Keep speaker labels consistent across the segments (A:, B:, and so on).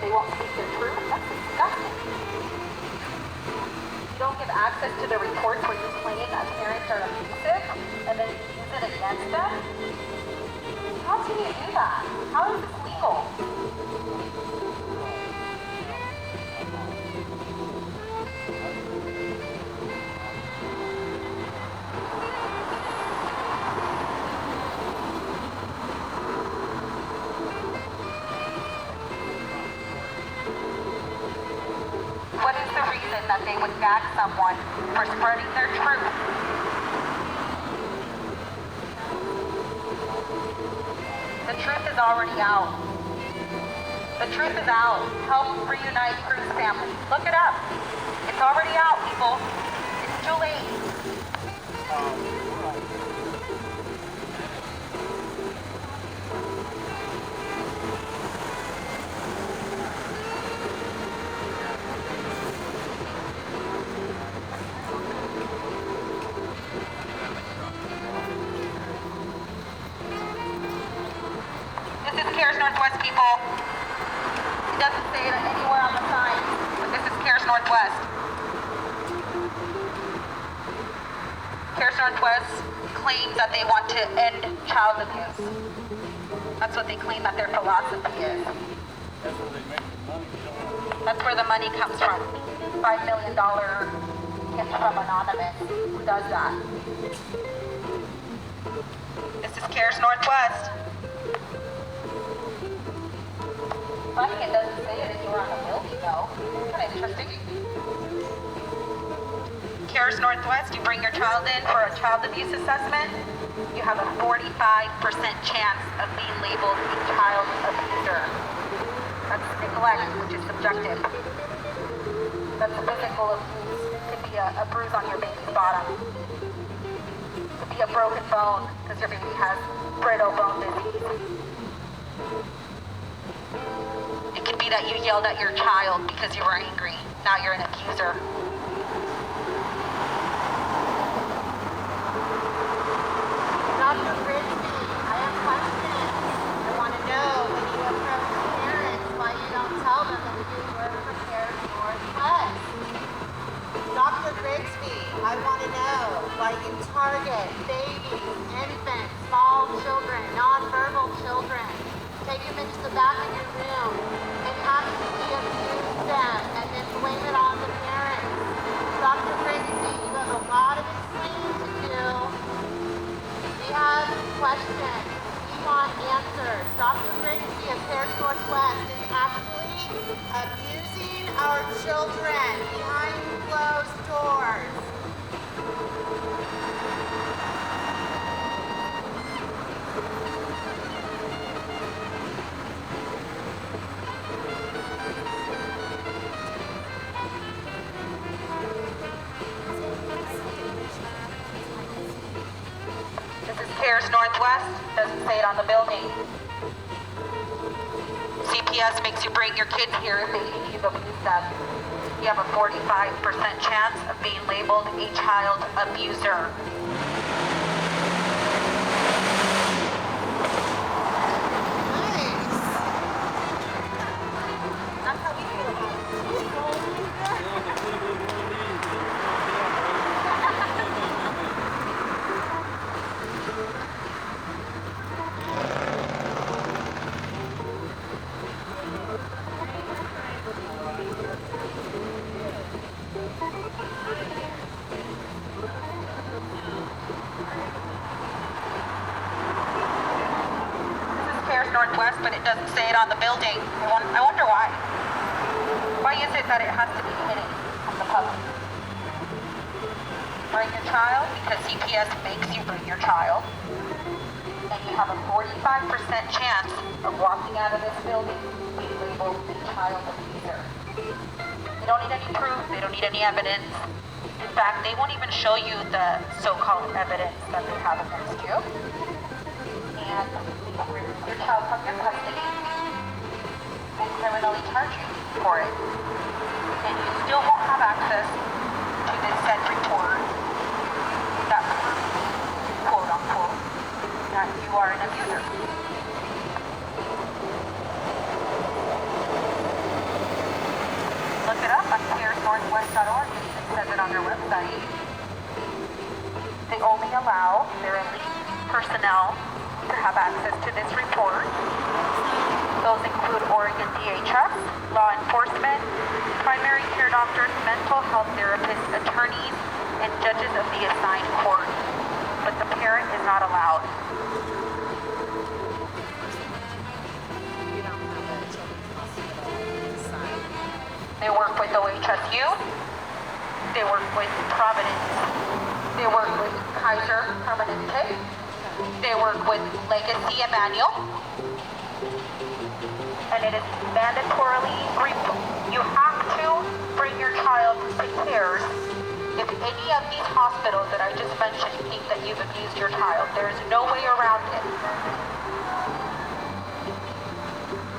A: they won't speak the truth. That's disgusting. You don't give access to the reports where you claim that parents are abusive and then use it against them. How can you do that? How is this legal? What is the reason that they would gag someone for spreading their truth? The truth is already out. The truth is out. Help reunite Cruz family. Look it up. It's already out, people. It's too late. This is CARES Northwest, people. It doesn't say it anywhere on the sign, but this is CARES Northwest. CARES Northwest claims that they want to end child abuse. That's what they claim that their philosophy is. That's where the money comes from. $5 million gift from Anonymous. Who does that? This is CARES Northwest. Funny it doesn't say it anywhere on the building though. Kind of interesting. CARES Northwest, you bring your child in for a child abuse assessment, you have a 45% chance of being labeled a child abuser. That's neglect, which is subjective. That's physical abuse. It could be a bruise on your baby's bottom. It could be a broken bone because your baby has brittle bone disease. It could be that you yelled at your child because you were angry. Now you're an abuser.
B: Dr. Grigsby, I have questions. I want to know when you approach parents why you don't tell them that you work for CARES Northwest. Dr. Grigsby, I want to know why you target babies, infants, small children, nonverbal children. Take them into the back of your room and actually abuse them and then blame it on the parents. Dr. Grigsby, you have a lot of explaining to do. We have questions. We want answers. Dr. Grigsby of CARES Northwest is actually abusing our children behind closed doors.
A: CARES Northwest, doesn't say it on the building. CPS makes you bring your kids here if you've abused them. You have a 45% chance of being labeled a child abuser.
B: Nice. That's how we feel about it.
A: Northwest, but it doesn't say it on the building. I wonder why. Why is it that it has to be hidden from the public? Bring your child because CPS makes you bring your child, and you have a 45% chance of walking out of this building being labeled a child abuser. They don't need any proof. They don't need any evidence. In fact, they won't even show you the so-called evidence that they have against you. And remove your child from your custody and criminally charge you for it. And you still won't have access to this said report that proves, quote unquote, that you are an abuser. caresnorthwest.org. It even says it on their website. They only allow their elite personnel to have access to this report. Those include Oregon DHS, law enforcement, primary care doctors, mental health therapists, attorneys, and judges of the assigned court. But the parent is not allowed.
B: You don't have a children's hospital inside.
A: They work with OHSU. They work with Providence. They work with Kaiser Permanente. They work with Legacy Emmanuel. And it is mandatorily, you have to bring your child to CARES if any of these hospitals that I just mentioned think that you've abused your child. There is no way around it.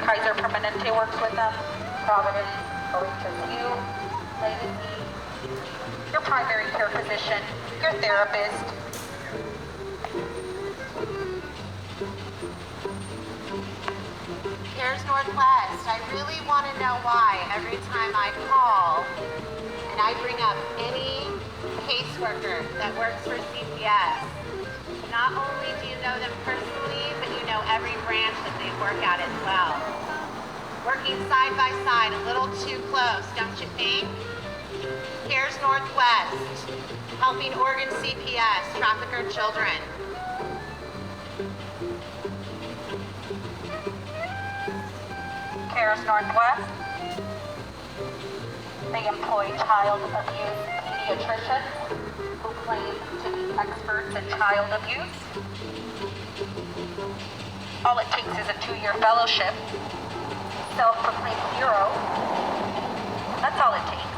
A: Kaiser Permanente works with them. Providence, OHSU, Legacy, your primary care physician, your therapist.
B: CARES Northwest, I really want to know why every time I call and I bring up any caseworker that works for CPS, not only do you know them personally, but you know every branch that they work at as well. Working side by side, a little too close, don't you think? CARES Northwest, helping Oregon CPS trafficker children.
A: CARES Northwest. They employ child abuse pediatricians who claim to be experts in child abuse. All it takes is a 2-year fellowship. Self-proclaimed hero. That's all it takes.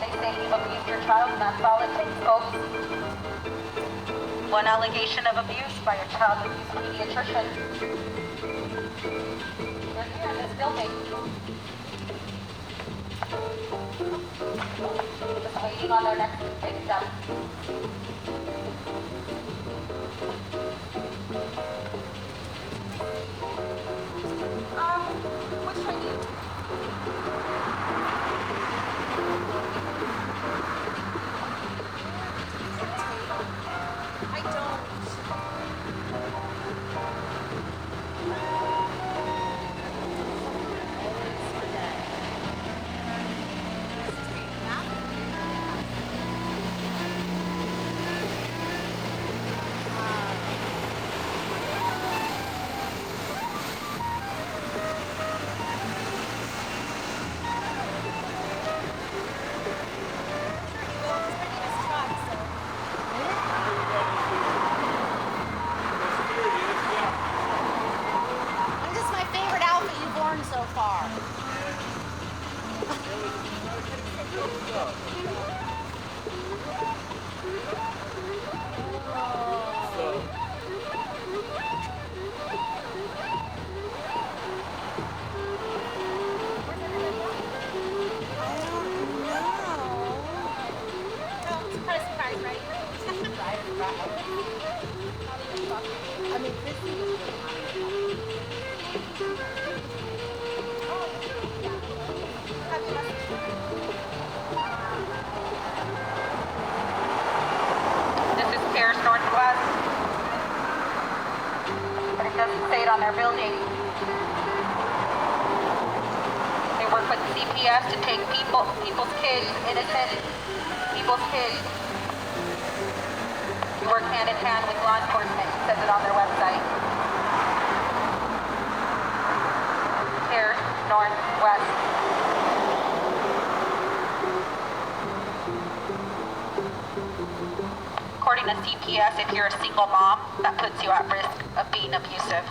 A: They say you've abused your child, and that's all it takes, folks. One allegation of abuse by a child abuse pediatrician. They're here in this building. Just waiting on their next victim. Which one do you?
B: I don't. This is my favorite outfit you've worn so far.
A: This is CARES Northwest. But it doesn't say it on their building. They work with CPS to take people's kids, innocent people's kids. We work hand in hand with law enforcement. It says it on their website. CARES Northwest. According to CPS, if you're a single mom, that puts you at risk of being abusive.